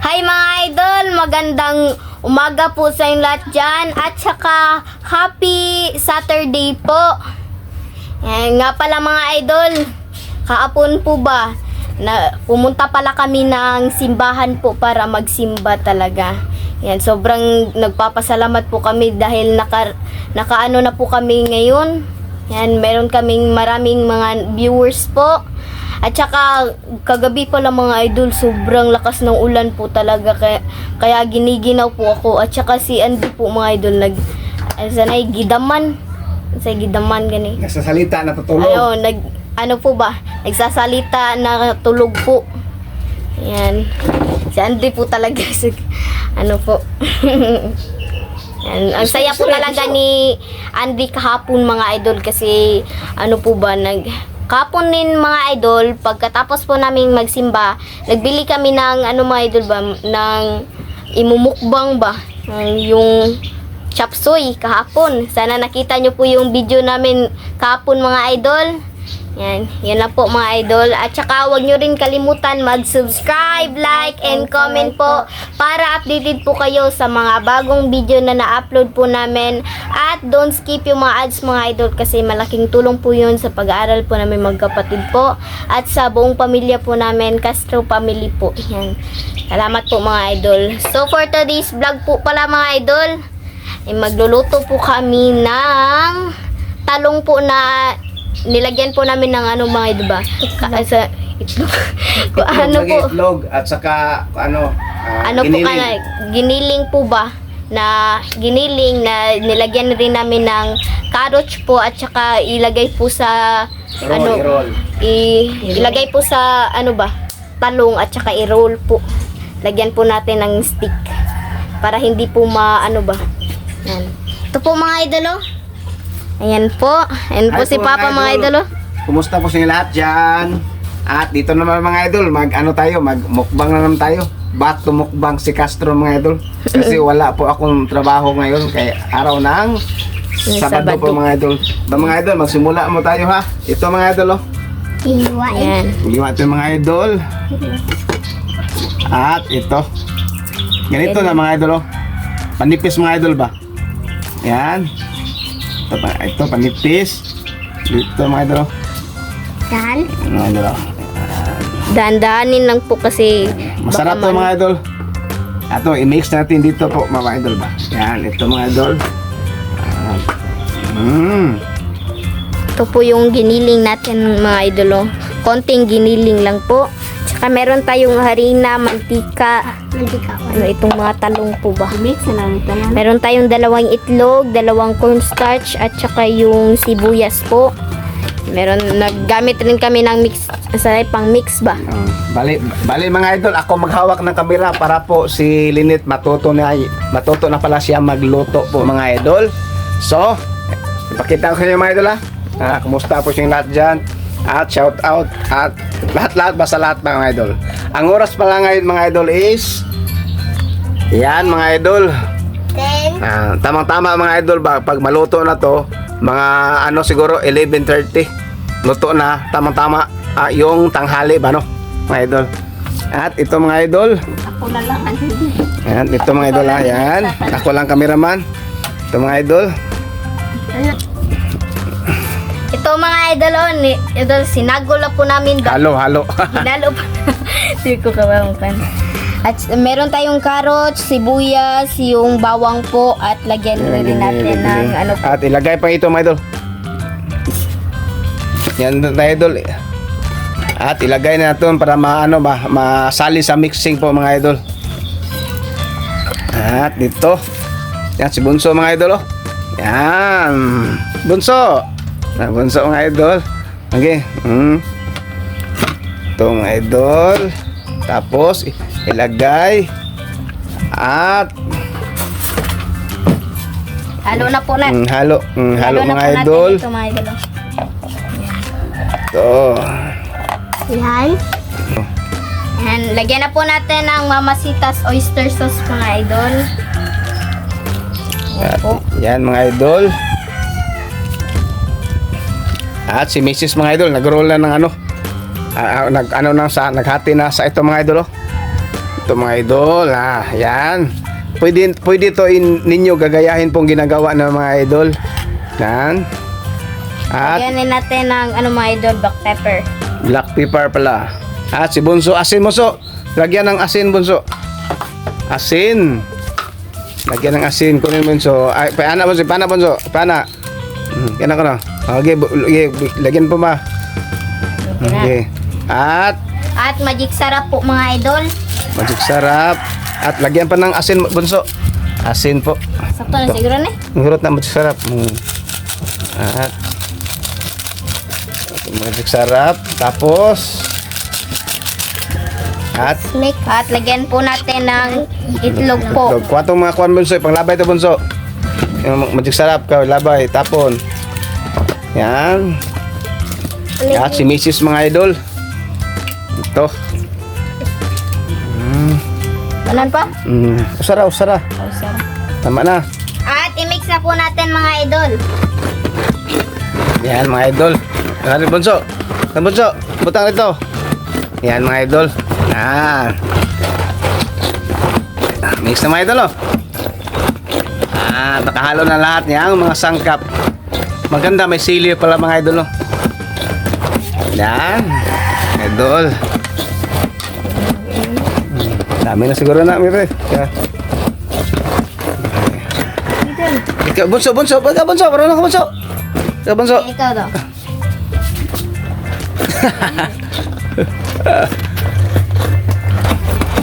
Hi mga idol, magandang umaga po sa inyo lahat dyan at saka happy Saturday po. Nga pala mga idol, kaapon po ba na pumunta pala kami ng simbahan po para magsimba talaga. Yan, sobrang nagpapasalamat po kami dahil nakaano na po kami ngayon. Yan, meron kaming maraming mga viewers po. At saka kagabi pala mga idol, sobrang lakas ng ulan po talaga kaya giniginaw po ako. At saka si Andy po mga idol sanay gidaman. Sa gidaman gani. Nagsasalita na tutulog. Ano po ba? Nagsasalita na tulog po. Yan. Si Andy po talaga ano po. Yan. Ang saya po talaga ni Andy kahapon mga idol kasi ano po ba kapon din mga idol, pagkatapos po namin magsimba, nagbili kami ng ano mga idol ba, ng imumukbang ba, yung chop suey kahapon. Sana nakita nyo po yung video namin kahapon mga idol. Yan lang po mga idol. At saka huwag nyo rin kalimutan mag-subscribe, like, and comment po para updated po kayo sa mga bagong video na na-upload po namin. At don't skip yung mga ads mga idol kasi malaking tulong po yun sa pag-aaral po namin magkapatid po. At sa buong pamilya po namin, Castro family po. Yan. Salamat po mga idol. So for today's vlog po pala mga idol, magluluto po kami ng talong po na nilagyan po namin ng ano mga idol ba? Sa itlog. Ano po? Itlog at saka ano Ano po giniling po ba? Na giniling na nilagyan rin namin ng carrots po at saka ilagay po sa ilagay po sa ano ba? Talong at saka i-roll po. Lagyan po natin ng stick para hindi po ano ba? Yan. Ito po mga idol oh. Ayan po. Ayan po si Papa mga idol. Kumusta po sa inyo lahat dyan? At dito naman mga idol, mag-mukbang na naman tayo. Back to mukbang si Castro mga idol. Kasi wala po akong trabaho ngayon. Kaya araw ng Sabado po mga idol. Mga idol, magsimula mo tayo ha. Ito mga idol oh. Ayan. Iwa ito mga idol. At ito. Ganito na mga idol oh. Panipis mga idol ba? Ayan. Ito panipis. Dito mga idol. Dan. Mga idol. Dahan-dahanin lang po kasi masarap to mga idol. Ato i-mix natin dito po mga idol ba. Yan, ito mga idol. Ito po yung giniling natin mga idol. Konting giniling lang po. Tsaka meron tayong harina, mantika. Ano itong mga talong po ba? Meron tayong 2 itlog, 2 cornstarch at saka yung sibuyas po. Naggamit rin kami ng pang mix ba? Bali mga idol, ako maghawak ng kamera para po si Linit matuto na pala siya magluto po mga idol. So, ipakita ko sa inyo mga idol ha. Kumusta po siyang lahat dyan? At shout out at lahat basta lahat mga idol. Ang oras pala ngayon mga idol is yan mga idol. Tamang-tama mga idol ba pag maluto na to mga ano siguro 11:30 luto na tamang-tama yung tanghali ba no mga idol. At ito mga idol. Ako na lang. Yan, ito mga idol ha. Yan. Ako lang cameraman. Ito mga idol. Ito mga idol, sinagula po namin ba? Halo. Hinalo pa. Hindi ko kawamukan. At meron tayong carrots, sibuyas, yung bawang po at lagyan rin natin ng ano po. At ilagay pa ito mga idol. Yan mga idol. At ilagay na natin para masali sa mixing po mga idol. At dito. Yan si Bunso mga idol oh. Yan. Bunso mga idol. Okay. Ito mga idol. Tapos ilagay at Halo na po na. Halo na mga po idol. Natin ito mga idol. Ito. Yan. And lagyan na po natin ng Mamasitas oyster sauce mga idol. Yan mga idol. At si Mrs. mga idol nag-roll na ng naghati na sa ito mga idol oh. Ito mga idol, yan. Pwede to ninyo gagayahin pong ginagawa ng mga idol. Yan. At Lagyan natin ng mga idol, black pepper. black pepper pala. At si Bunso, asin Bunso. Lagyan ng asin Bunso. Asin. Lagyan ng asin kunin Bunso. Ay, paana Bunso, paana Bunso. Paana. Yan ako na. Okay, lagyan po ba? Okay. At magic sarap po mga idol. magic sarap. At lagyan pa ng asin Bunso. Asin po. Sakto na siguro na. Ang hurot na magic sarap. At magic sarap. Tapos at lagyan po natin ng itlog po. kuha tong mga kuwan Bunso. Panglabay ito Bunso. Yung magic sarap ka. Labay. Tapon. Yan. At si Mrs. mga idol. Ito. Ganun pa? Usara. Sarap. Tama na. At i-mix na po natin mga idol. Yan mga idol. Ano Bunso? Ano Bunso? Butang ito. Yan mga idol. Yan. Mix na mga idol oh. Nakahalo na lahat niyang mga sangkap. Maganda, may sili pala mga idol oh. Yan. Idol. Dami na siguro na, Mire. Ikaw, Bunso. Marunong ka, Bunso. Ikaw, Bunso. Ikaw daw.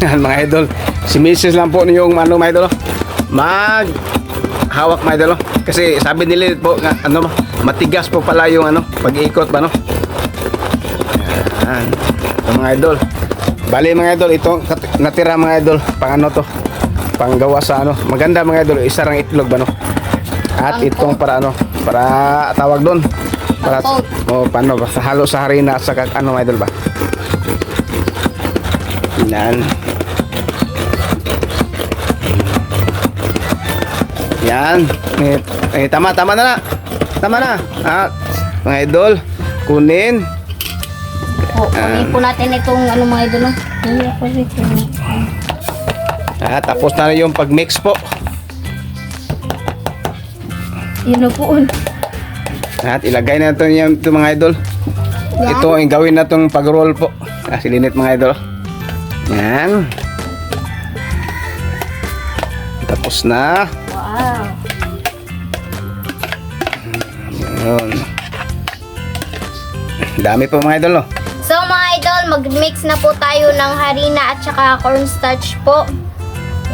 Yan mga idol. Si Mrs. lang po yung mga idol. Hawak mga idol. Kasi sabi nila po matigas po pala yung pag-iikot ba no. Yan. Ito mga idol. Bali mga idol, ito natira mga idol. Pang panggawa sa maganda mga idol, isa rang itlog ba no. At itong para para tawag doon. Para paano ba halo sa harina sa mga idol ba. Yan. Yan. Tama na. Tama na. Mga idol, kunin. Kunin po natin itong mga idol. Tapos na yung pag-mix po. Yun na po. At ilagay na ito mga idol. Yan. Ito ang gawin na itong pag-roll po. Silinit mga idol. Yan. Tapos na. Wow. Yun. Dami po mga idol. So mga idol, mag-mix na po tayo ng harina at saka cornstarch po.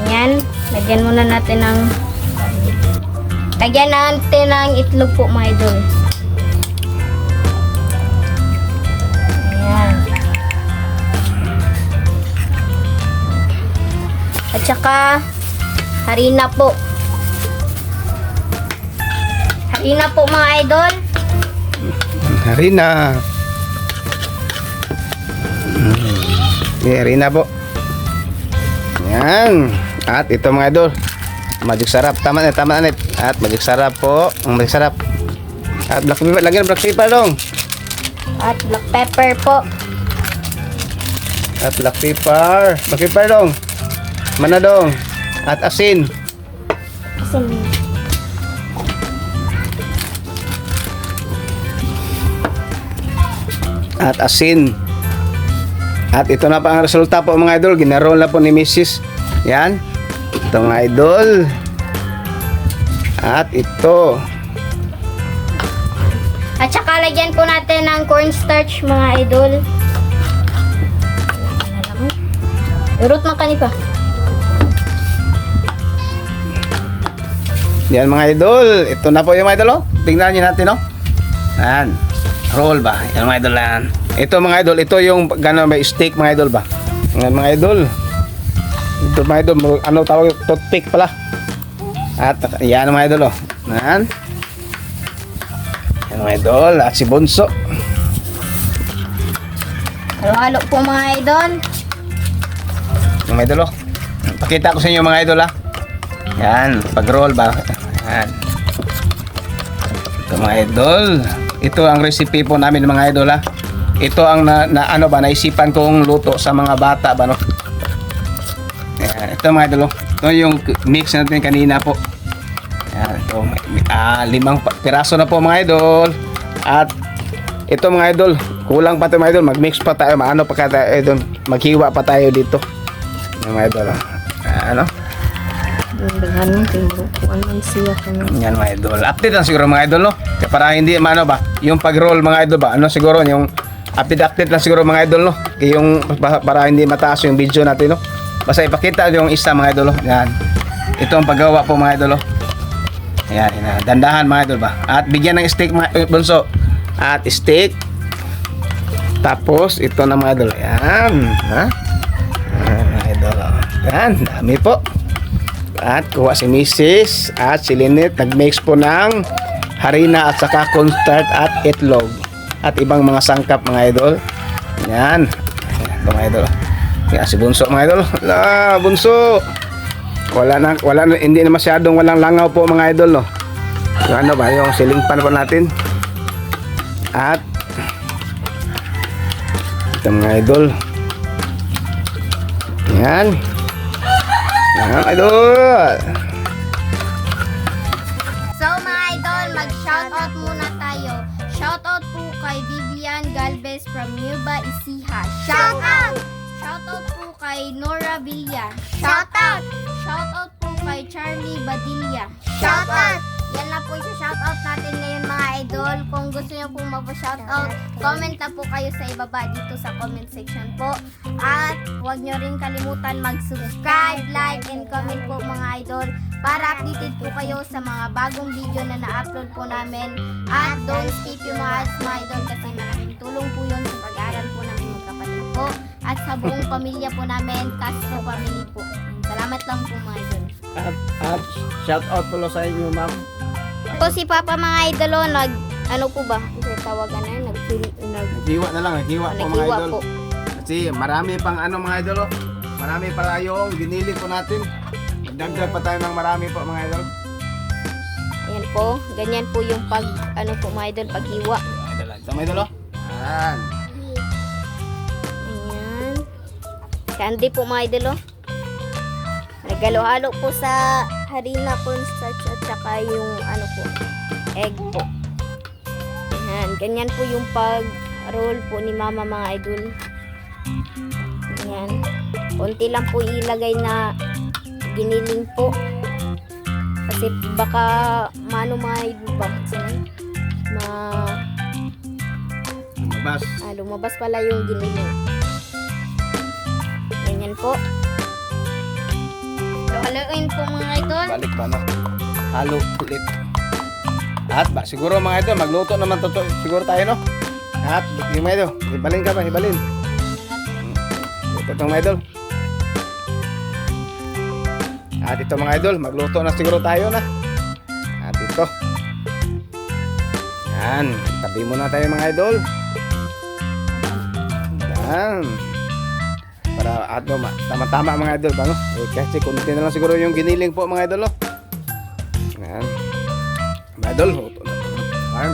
Ayan. Lagyan muna natin ng itlog po mga idol. Ayan. At saka harina po. Harina po mga idol. Harina. Harina po. Yan. At ito mga idol. Magic sarap. Tama na. At magic sarap po. Magic sarap. At black pepper. Lagyan black pepper dong. At black pepper po. At black pepper. Black pepper dong. Mana dong. At asin. At asin. At ito na pa ang resulta po mga idol. Ginarol na po ni Mrs. Yan. Ito mga idol. At ito. At saka lagyan po natin ng cornstarch mga idol. Urot man kani pa. Yan mga idol. Ito na po yung mga idol. Tingnan nyo natin. Yan. Roll ba? Yan mga idol yan. Ito mga idol. Ito yung gano'n may steak mga idol ba? Yan mga idol. Ito mga idol. Tawag? Toothpick pala. At yan mga idol. Yan. Yan mga idol. At si Bunso. Halo-halo po mga idol. Yung mga idol. Pakita ko sa inyo mga idol Yan. Pag-roll ba? Yan. Ito mga idol. Ito ang recipe po namin mga idol Ito ang naisipan kong luto sa mga bata ba no? ito mga idol, oh. Ito yung mix natin kanina po. Yan, ito, 5 piraso na po mga idol. At ito mga idol, kulang pa ito mga idol, mag-mix pa tayo, maano pa tayo idol, maghiwa pa tayo dito. Yan mga idol, oh. Ano? Daghan mo kung anong siya ka na. Yan mga idol. Update lang siguro mga idol, no? Kaya para hindi maano ba, yung pag-roll mga idol ba, ano siguro yung update lang siguro mga idol, no? Kaya yung para hindi mataas yung video natin, no? Basta ipakita yung isa mga idol, no? Yan. Ito ang paggawa po mga idol, no? Yan, dandahan mga idol ba. At bigyan ng steak mga bunso. At steak. Tapos ito na mga idol. Yan, ha? Yan, mga idol. Yan, dami po. At kuha si Mrs. at si Lynette, nag-mix po ng harina at saka cornstarch at itlog at ibang mga sangkap mga idol. Yan. Ito mga idol. Yan si Bunso mga idol. Wala, Bunso. Wala na, hindi na masyadong walang langaw po mga idol, no. Yung ano ba, yung ceiling fan po natin. At ito mga idol. Yan. Yan, idol. So mga idol, mag-shoutout muna tayo. Shoutout po kay Vivian Galvez from Nueva Ecija. Shoutout! Shoutout po kay Nora Villa. Shoutout! Shoutout po kay Charlie Badilla. Shoutout! Yan na po yung shoutout natin ngayon mga idol. Kung gusto nyo po mag-shoutout, comment na po kayo sa ibaba dito sa comment section po. At huwag nyo rin kalimutan mag-subscribe, like, and comment po mga idol para updated po kayo sa mga bagong video na na-upload po namin. At don't skip yung mga ads mga idol kasi malaking tulong po yun sa pag-aaral po namin magkapatid po. At sa buong pamilya po namin, Castro family po. Salamat lang po mga idol. At shout out po sa inyo, ma'am. Po si Papa mga idol, ano po ba? Kasi tawagan na yun, Naghiwa na lang, naghiwa po mga naghiwa idol. po. Kasi marami pang ano mga idol, oh. Marami pala yung ginili po natin. Magdagdag pa tayo ng marami po mga idol. Ayan po, ganyan po yung ano po mga idol, paghiwa. Ito mga idol, oh. Ayan. Ayan. Candy po mga idol, oh. Nagalo-halo po sa harina, cornstarch at saka yung ano po, egg po. Ayan, ganyan po yung pag-roll po ni mama mga idol. Ayan. Konti lang po ilagay na giniling po. Kasi baka mano mga idol ba? Lumabas. Lumabas pala yung giniling. Ganyan po. So, haluin po mga idol. Balik pa, no? Halo ulit. At ba, siguro mga idol, magluto naman siguro tayo, no? At yung mga idol, hibalin ka ba? Hibalin. Ito mga idol. At ito mga idol, magluto na siguro tayo na. At ito. Yan. Tabi muna tayo mga idol. Yan. Para ato tama-tama mga idol ba, no? Kasi kunti na lang siguro yung giniling po mga idol, no? Yan. Mga idol, luto na. Yan.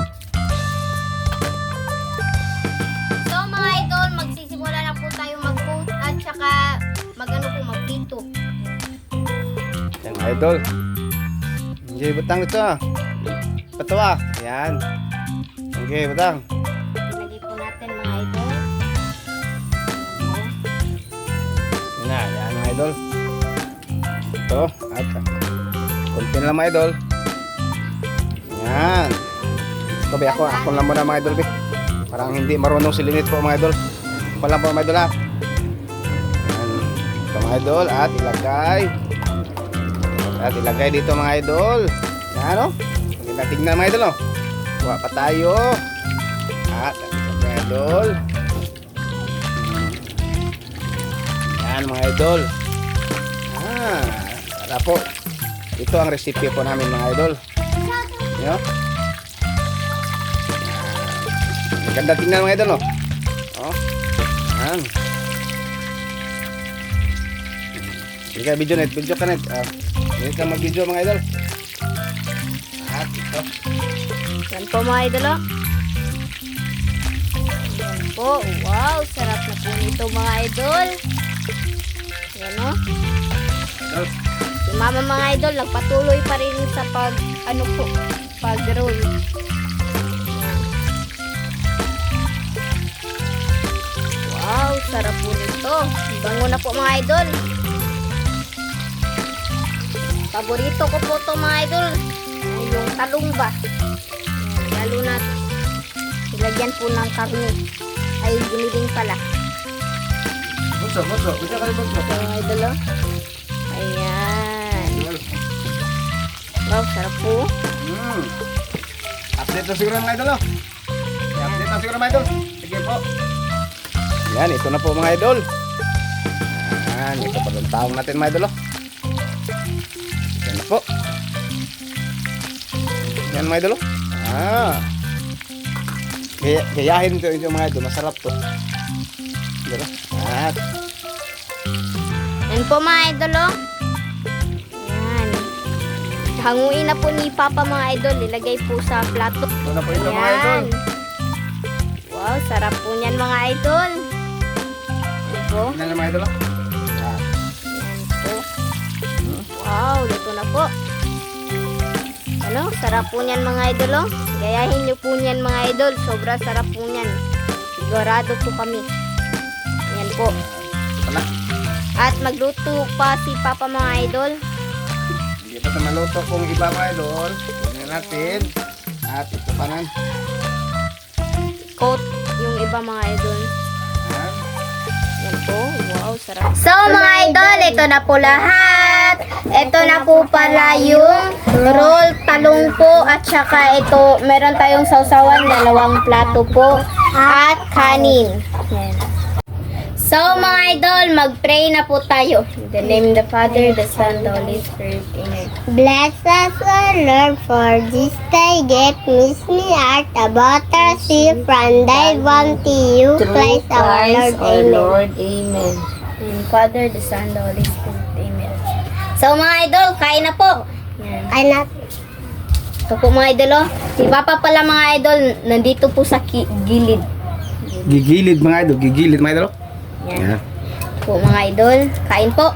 So mga idol, magsisimula na po tayo mag-coat at saka magprito. Yan mga idol. Okay, butang ito. Patawa. Yan. Okay, butang. Ilagay po natin mga idol. Yan mga idol. Ito. At kunti na lang mga idol. Yan. Ito ba ako lang muna mga idol. Parang hindi marunong si Lynette po mga idol. Ako lang po mga idol, ha. Yan. Ito mga idol. At ilagay dito mga idol. Yan, o. Tingnan mga idol, o. Kuha pa tayo. At mga idol. Yan mga idol. Tara po. Ito ang recipe po namin mga idol. Yo. Maganda tingnan mga idol, no? Oh. Yan. Hindi ka video ka net. Hindi ka mag-video mga idol. At ito. Yan po mga idol, oh. Yan po. Wow, sarap na po nito mga idol. Yan, oh. idol. Si mama mga idol, nagpatuloy pa rin sa pag-roll. Wow, sarap po nito. Bango na po mga idol. Paborito ko po to mga idol. Yung talong ba. Lalo na ilagyan po ng karne. Ay, giniling pala. Bunso. Bunso kayo bunso. Ito mga idol oh. Ayan. Wow, sarap po. Update na siguro mga idol. Update na siguro mga idol. Sige po. Yan, ito na po mga idol. Yan, ito pa yung taong natin mga idol. Yan na po. Yan mga idol. Gayahin ito yung mga idol. Masarap to. Diba? At Yan po mga idol oh. Yan. Hanguin na po ni Papa mga idol. Ilagay po sa plato. ito na po ito mga idol. Wow, sarap po niyan mga idol. Yan po. Yan na mga idol. Yan. Yan po. Wow, dito na po. Ano, sarap po niyan mga idol oh. Gayahin niyo po niyan mga idol. Sobra sarap po niyan. Sigurado po kami. Yan po. Ito na. At magluto pa si Papa mga idol. Hindi pa ito maluto kung iba mga idol. Tignan natin. At ito pa nan. Coat yung iba mga idol. Yan. Yan po. Wow, sarap. So mga idol, ito na po lahat. Ito na po pala yung roll, talong po. At saka ito, meron tayong sausawan, 2 plato po. At kanin. Yan. So mga idol, mag-pray na po tayo. In the name of the Father, the Son, the Holy Spirit. Amen. Bless us, O Lord, for this day give me art about our sea from thy bounty you Christ our Lord. Amen. Amen. In Father, the Son, the Holy Spirit. Amen. So mga idol, kain na po. Yan. Ay nat Ito po mga idol oh. Si Papa pala mga idol, nandito po sa gilid. Gigilid mga idol. Gigilid mga idol. Yan. Yan. Po mga idol, kain po.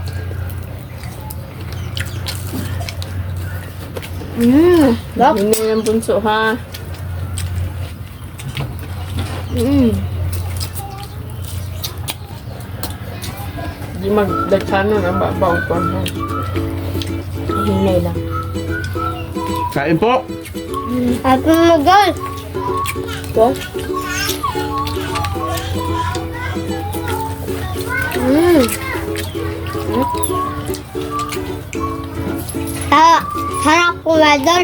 Lap. Hindi yung bunso ha. Hindi magdagsano na babaw pa ha. Hinay lang. Kain po. at magal. Ito? Sarap kumadol.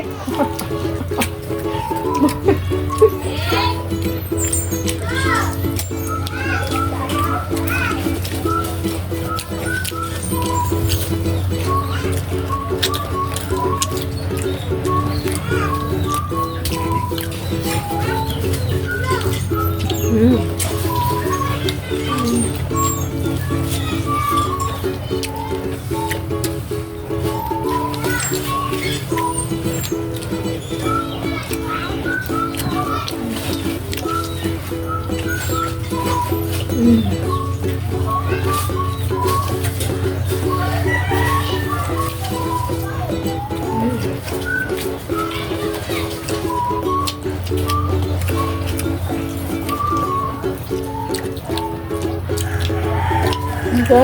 Ito?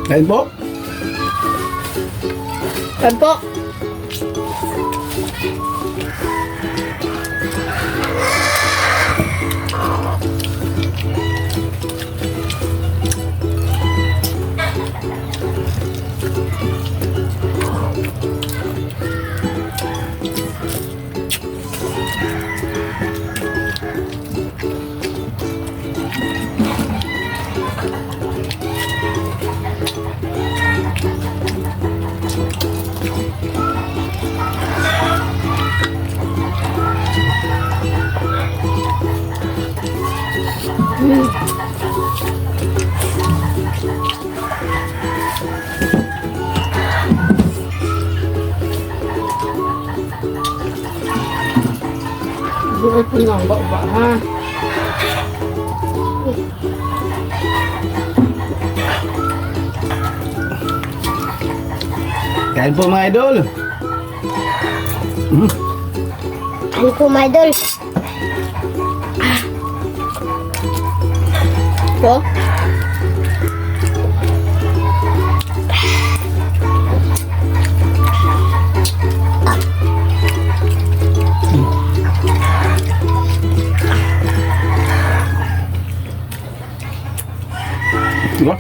Kain po. Saan po? Ay, pinamba ba ha? Kain po mga idol. Ano po, mga idol? Po? Diba?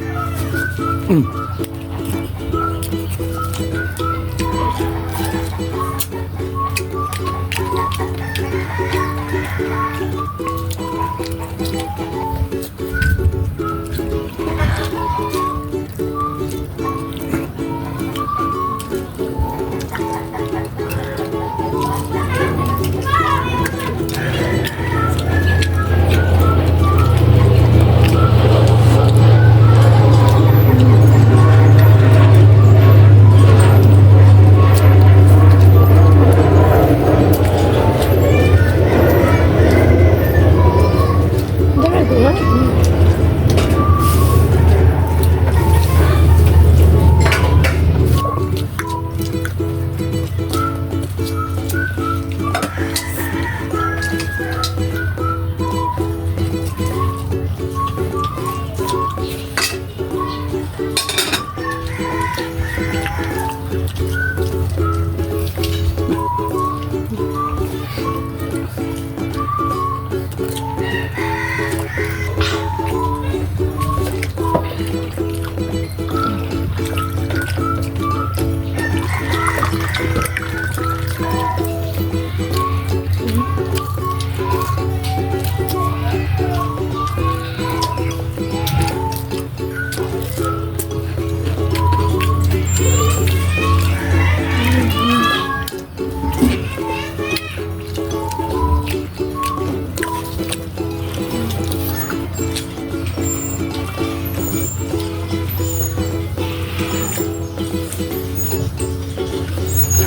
Dala dala.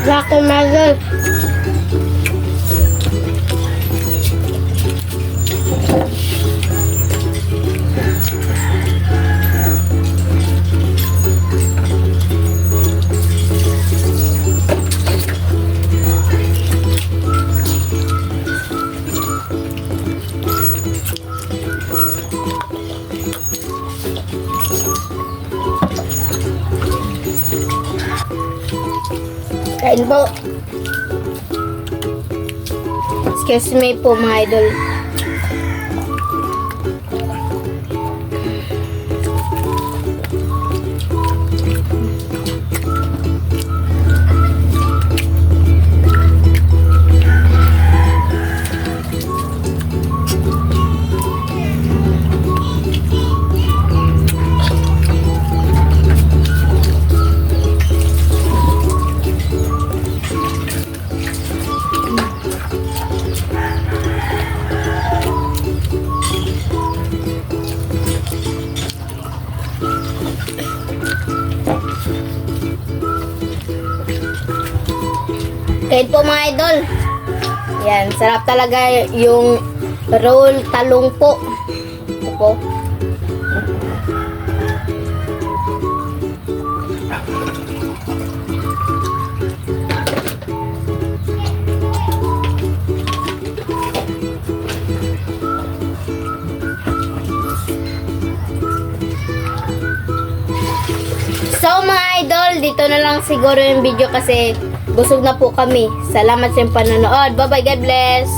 Wala ko, mga idol. Kain po. Excuse me po mga idol. Kain po mga idol. Yan, sarap talaga yung roll talong po. Ito po. So mga idol, dito na lang siguro yung video kasi busog na po kami. Salamat sa panonood. Bye bye, God bless.